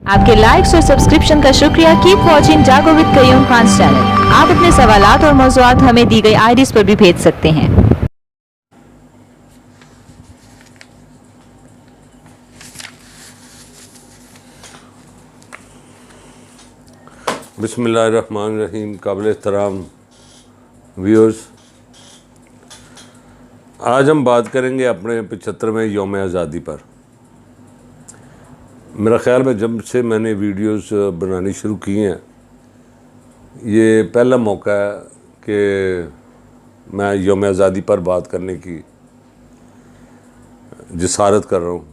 आपके लाइक्स और सब्सक्रिप्शन का शुक्रिया। कीप वॉचिंग जागो विद कयूम खान चैनल। आप अपने सवालात और मौज़ूआत हमें दी गई आईडीज़ पर भी भेज सकते हैं। बिस्मिल्लाहिर्रहमानिर्रहीम। काबिल एहतराम व्यूअर्स, आज हम बात करेंगे अपने 75वें यौम आज़ादी पर। मेरा ख़्याल में जब से मैंने वीडियोस बनानी शुरू की हैं, ये पहला मौका है कि मैं यौम आज़ादी पर बात करने की जिसारत कर रहा हूँ।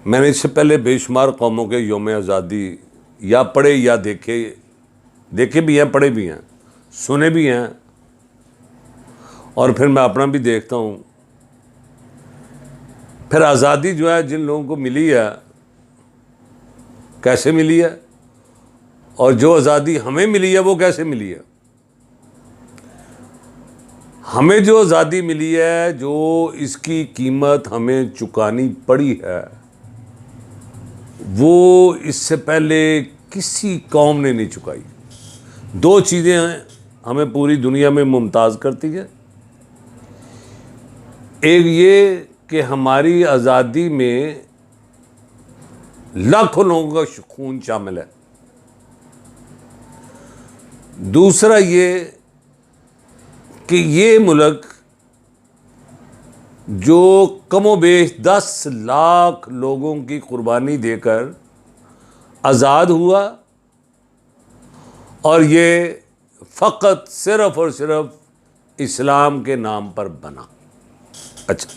मैंने इससे पहले बेशुमार कौमों के यौम आज़ादी या पढ़े या देखे भी हैं, पढ़े भी हैं, सुने भी हैं, और फिर मैं अपना भी देखता हूँ। फिर आज़ादी जो है जिन लोगों को मिली है, कैसे मिली है, और जो आज़ादी हमें मिली है वो कैसे मिली है। हमें जो आज़ादी मिली है, जो इसकी कीमत हमें चुकानी पड़ी है, वो इससे पहले किसी कौम ने नहीं चुकाई। दो चीज़ें हमें पूरी दुनिया में मुमताज़ करती है। एक ये कि हमारी आज़ादी में लाखों लोगों का खून शामिल है। दूसरा ये कि ये मुल्क जो कमोबेश 10 लाख लोगों की कुर्बानी देकर आज़ाद हुआ, और ये फ़कत सिर्फ़ और सिर्फ इस्लाम के नाम पर बना। अच्छा,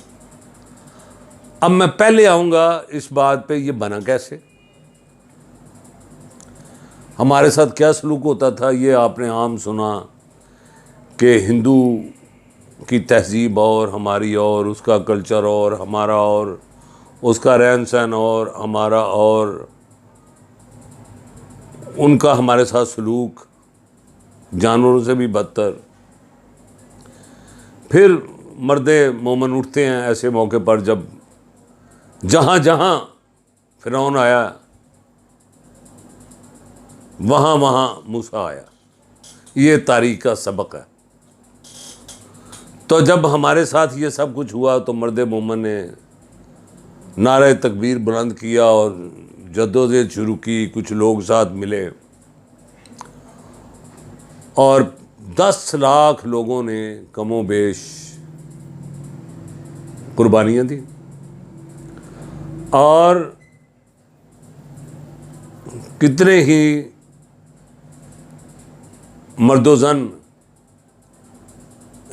अब मैं पहले आऊँगा इस बात पे, ये बना कैसे, हमारे साथ क्या सलूक होता था। ये आपने आम सुना कि हिंदू की तहजीब और हमारी और, उसका कल्चर और हमारा और, उसका रहन सहन और हमारा और, उनका हमारे साथ सलूक जानवरों से भी बदतर। फिर मर्दे मोमन उठते हैं ऐसे मौके पर जब जहाँ जहाँ फिरौन आया, वहाँ वहाँ मूसा आया। ये तारीख़ का सबक है। तो जब हमारे साथ ये सब कुछ हुआ तो मर्द मोमन ने नारे तकबीर बुलंद किया और जद्दोजहद शुरू की। कुछ लोग साथ मिले और 10 लाख लोगों ने कमोबेश कुर्बानियाँ दी, और कितने ही मर्दोज़न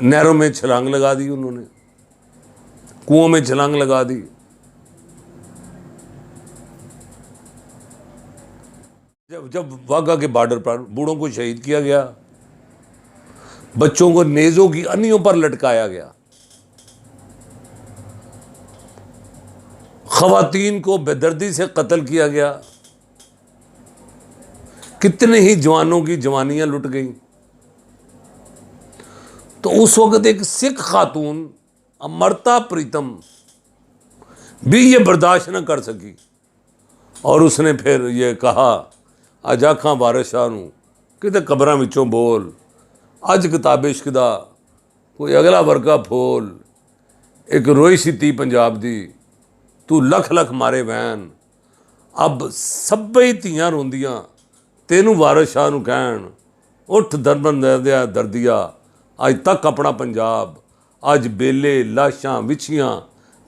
नहरों में छलांग लगा दी, उन्होंने कुओं में छलांग लगा दी। जब वाघा के बॉर्डर पर बूढ़ों को शहीद किया गया, बच्चों को नेज़ों की अन्नियों पर लटकाया गया, ख़वातीन को बेदर्दी से कत्ल किया गया, कितने ही जवानों की जवानियां लुट गईं, तो उस वक्त एक सिख खातून अमरता प्रीतम भी ये बर्दाश्त न कर सकी, और उसने फिर ये कहा, अज आखां वारिस शाह नूं किते कबरां विचों बोल, अज किताब इश्क दा कोई अगला वर्गा फोल, एक रोई सी धी पंजाब दी तू लख लख मारे वैन, अब सभे धियां रोंदियां तेनू वारिस शाह नूं कहण, उठ दरबन दर्दिया दर्दिया अज तक अपना पंजाब, अज बेले लाशां विछियां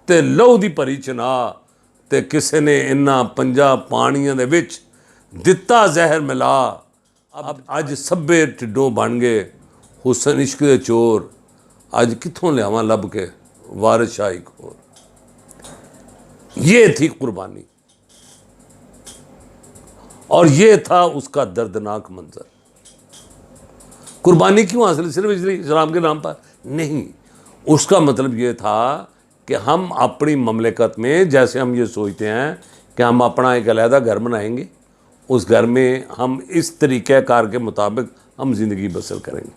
ते लहू दी भरी चना, ते किसे ने इन्हां पंजां पानियां दे विच दिता जहर मिला, अब अज सभे ढिड्डों बन गए हुसन इश्क दे चोर, अज कित्थों लियावां लभ के वारिस शाही खोर। ये थी कुर्बानी, और ये था उसका दर्दनाक मंजर। कुर्बानी क्यों हासिल? सिर्फ इसलिए इस्लाम के नाम पर नहीं। उसका मतलब ये था कि हम अपनी ममलिकत में, जैसे हम ये सोचते हैं कि हम अपना एक अलहदा घर बनाएंगे, उस घर में हम इस तरीक़ाकार के मुताबिक हम ज़िंदगी बसर करेंगे,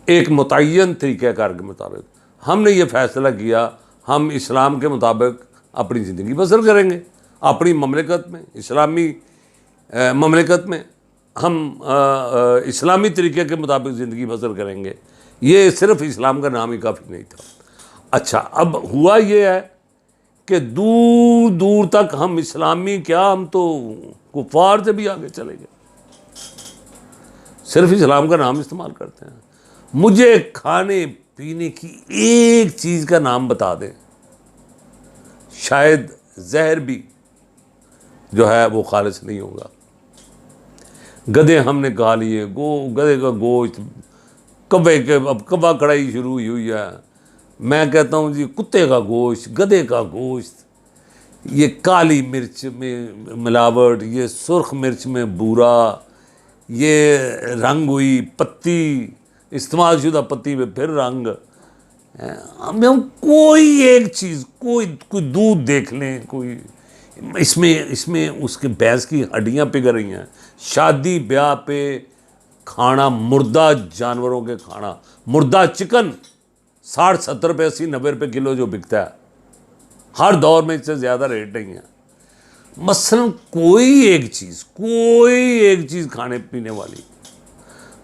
एक मुतय्यन तरीक़ाकार के मुताबिक। हमने ये फ़ैसला किया हम इस्लाम के मुताबिक अपनी ज़िंदगी बसर करेंगे, अपनी ममलिकत में, इस्लामी ममलिकत में हम इस्लामी तरीके के मुताबिक ज़िंदगी बसर करेंगे। ये सिर्फ़ इस्लाम का नाम ही काफ़ी नहीं था। अच्छा, अब हुआ ये है कि दूर दूर तक हम इस्लामी क्या, हम तो कुफार से भी आगे चले गए, सिर्फ इस्लाम का नाम इस्तेमाल करते हैं। मुझे खाने पीने की एक चीज़ का नाम बता दें, शायद जहर भी जो है वो खालिस नहीं होगा। गधे हमने खा लिए, गधे का गोश्त, कब्बे के, अब कब्बा कढ़ाई शुरू हुई है। मैं कहता हूँ जी, कुत्ते का गोश्त, गधे का गोश्त, ये काली मिर्च में मिलावट, ये सुर्ख मिर्च में बूरा, ये रंग हुई पत्ती, इस्तेमाल शुदा पत्ती में फिर रंग। हम कोई एक चीज़, कोई दूध देख लें, कोई इसमें उसके भैंस की हड्डियाँ पिघल रही हैं। शादी ब्याह पे खाना, मुर्दा जानवरों के खाना, मुर्दा चिकन 60-70 रुपये, 80-90 रुपये किलो जो बिकता है, हर दौर में इससे ज़्यादा रेट नहीं है। मसलन कोई एक चीज़ खाने पीने वाली,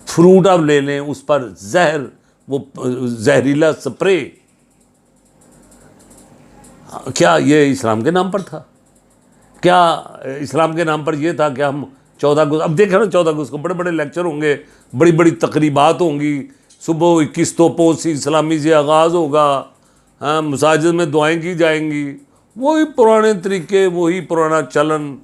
फ्रूट आप ले लें, उस पर जहर, वो जहरीला स्प्रे, क्या ये इस्लाम के नाम पर था? क्या इस्लाम के नाम पर ये था कि हम 14 अगस्त, अब देख रहे ना 14 अगस्त को बड़े बड़े लेक्चर होंगे, बड़ी बड़ी तकरीबात होंगी, सुबह 21 तोपों से इस्लामी से आगाज़ होगा, हाँ, मसाजिद में दुआएं की जाएंगी, वही पुराने तरीके, वही पुराना चलन,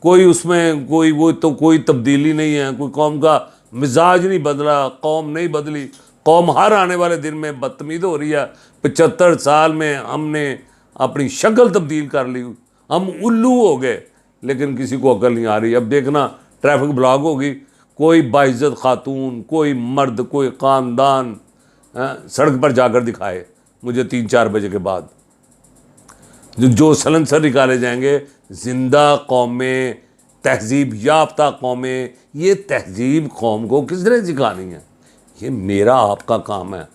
कोई उसमें कोई तब्दीली नहीं है, कोई कौम का मिजाज नहीं बदला, कौम नहीं बदली, कौम हर आने वाले दिन में बदतमीज़ हो रही है। 75 साल में हमने अपनी शक्ल तब्दील कर ली, हम उल्लू हो गए, लेकिन किसी को अकल नहीं आ रही। अब देखना ट्रैफिक ब्लॉक होगी, कोई बाइज्जत खातून, कोई मर्द, कोई ख़ानदान सड़क पर जाकर दिखाए मुझे 3-4 बजे के बाद, जो सलनसर निकाले जाएंगे। जिंदा कौमें, तहजीब याफ्ता कौमें, ये तहजीब कौम को किसने सिखानी है? ये मेरा आपका काम है,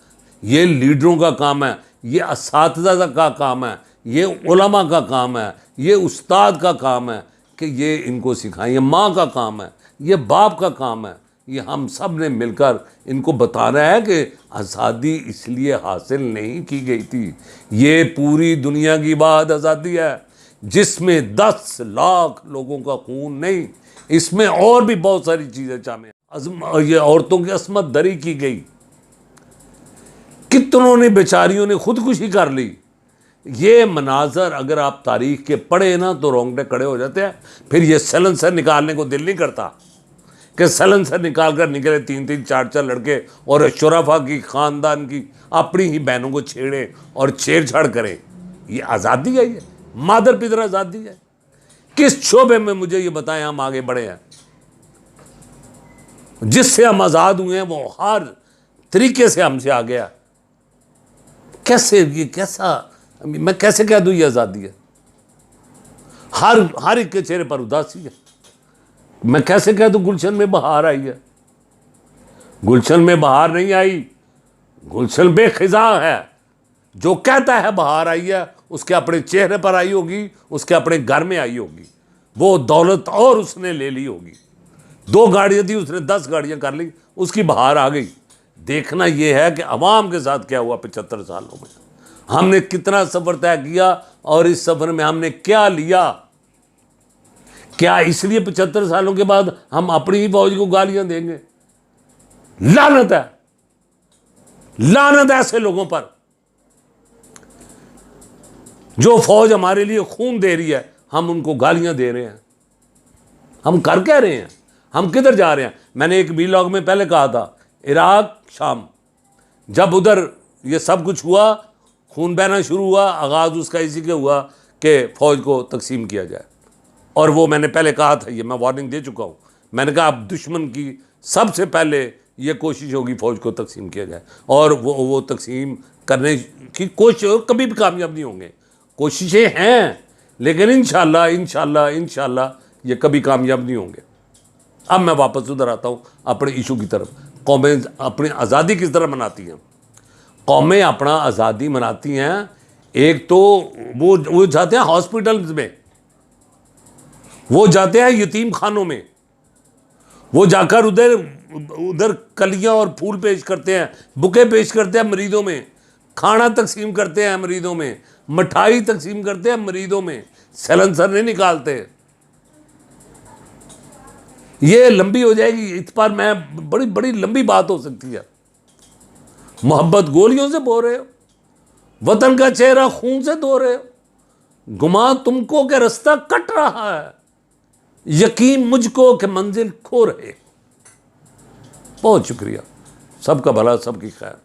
ये लीडरों का काम है, ये असातिज़ा का काम है, ये उलमा का काम है, ये उस्ताद का काम है कि ये इनको सिखाएं। ये माँ का काम है, ये बाप का काम है, ये हम सब ने मिलकर इनको बताना है कि आज़ादी इसलिए हासिल नहीं की गई थी। ये पूरी दुनिया की बात आज़ादी है, जिसमें 10 लाख लोगों का खून नहीं, इसमें और भी बहुत सारी चीज़ें शामिल। ये औरतों की असमत दरी की गई, कितनों ने बेचारियों ने खुदकुशी कर ली। ये मनाजर अगर आप तारीख के पढ़े ना तो रोंगटे खड़े हो जाते हैं। फिर ये सलनसर निकालने को दिल नहीं करता कि सलनसर निकाल कर निकले 3-3, 4-4 लड़के और शुरफा की, ख़ानदान की, अपनी ही बहनों को छेड़े और छेड़छाड़ करें। ये आज़ादी है, ये मादर पितर आज़ादी है। किस शोबे में मुझे ये बताएं हम आगे बढ़े हैं? जिससे हम आज़ाद हुए हैं वो हर तरीके से हमसे आ गया। कैसे, ये कैसा, मैं कैसे कह दूँ ये आज़ादी है? हर एक के चेहरे पर उदासी है। मैं कैसे कह दूँ गुलशन में बहार आई है? गुलशन में बहार नहीं आई, गुलशन बेखिज़ा है। जो कहता है बहार आई है, उसके अपने चेहरे पर आई होगी, उसके अपने घर में आई होगी, वो दौलत और उसने ले ली होगी। 2 गाड़ियाँ थी, उसने 10 गाड़ियाँ कर ली, उसकी बहार आ गई। देखना ये है कि अवाम के साथ क्या हुआ 75 सालों में, हमने कितना सफ़र तय किया और इस सफ़र में हमने क्या लिया। क्या इसलिए 75 सालों के बाद हम अपनी ही फौज को गालियां देंगे? लानत है, लानत ऐसे लोगों पर जो फौज हमारे लिए खून दे रही है, हम उनको गालियां दे रहे हैं। हम कर क्या रहे हैं? हम किधर जा रहे हैं? मैंने एक वीलॉग में पहले कहा था, इराक, शाम, जब उधर ये सब कुछ हुआ, खून बहना शुरू हुआ, आगाज़ उसका इसी के हुआ कि फ़ौज को तकसीम किया जाए। और वो मैंने पहले कहा था, ये मैं वार्निंग दे चुका हूँ। मैंने कहा अब दुश्मन की सबसे पहले ये कोशिश होगी फ़ौज को तकसीम किया जाए, और वो तकसीम करने की कोशिश कभी भी कामयाब नहीं होंगे। कोशिशें हैं, लेकिन इंशाल्लाह ये कभी कामयाब नहीं होंगे। अब मैं वापस उधर आता हूँ अपने इशू की तरफ। कौमें अपनी आज़ादी किस तरह मनाती हैं? कौमें अपना आज़ादी मनाती हैं एक तो वो जाते हैं हॉस्पिटल्स में, वो जाते हैं यतीम खानों में, वो जाकर उधर उधर कलियां और फूल पेश करते हैं, बुके पेश करते हैं मरीजों में, खाना तकसीम करते हैं मरीजों में, मिठाई तकसीम करते हैं मरीजों में, सैलेंसर नहीं निकालते। ये लंबी हो जाएगी, इस पर मैं बड़ी बड़ी लंबी बात हो सकती है। मोहब्बत गोलियों से बो रहे हो, वतन का चेहरा खून से धो रहे हो, गुमा तुमको के रास्ता कट रहा है, यकीन मुझको कि मंजिल खो रहे। बहुत शुक्रिया, सबका भला सबकी खैर।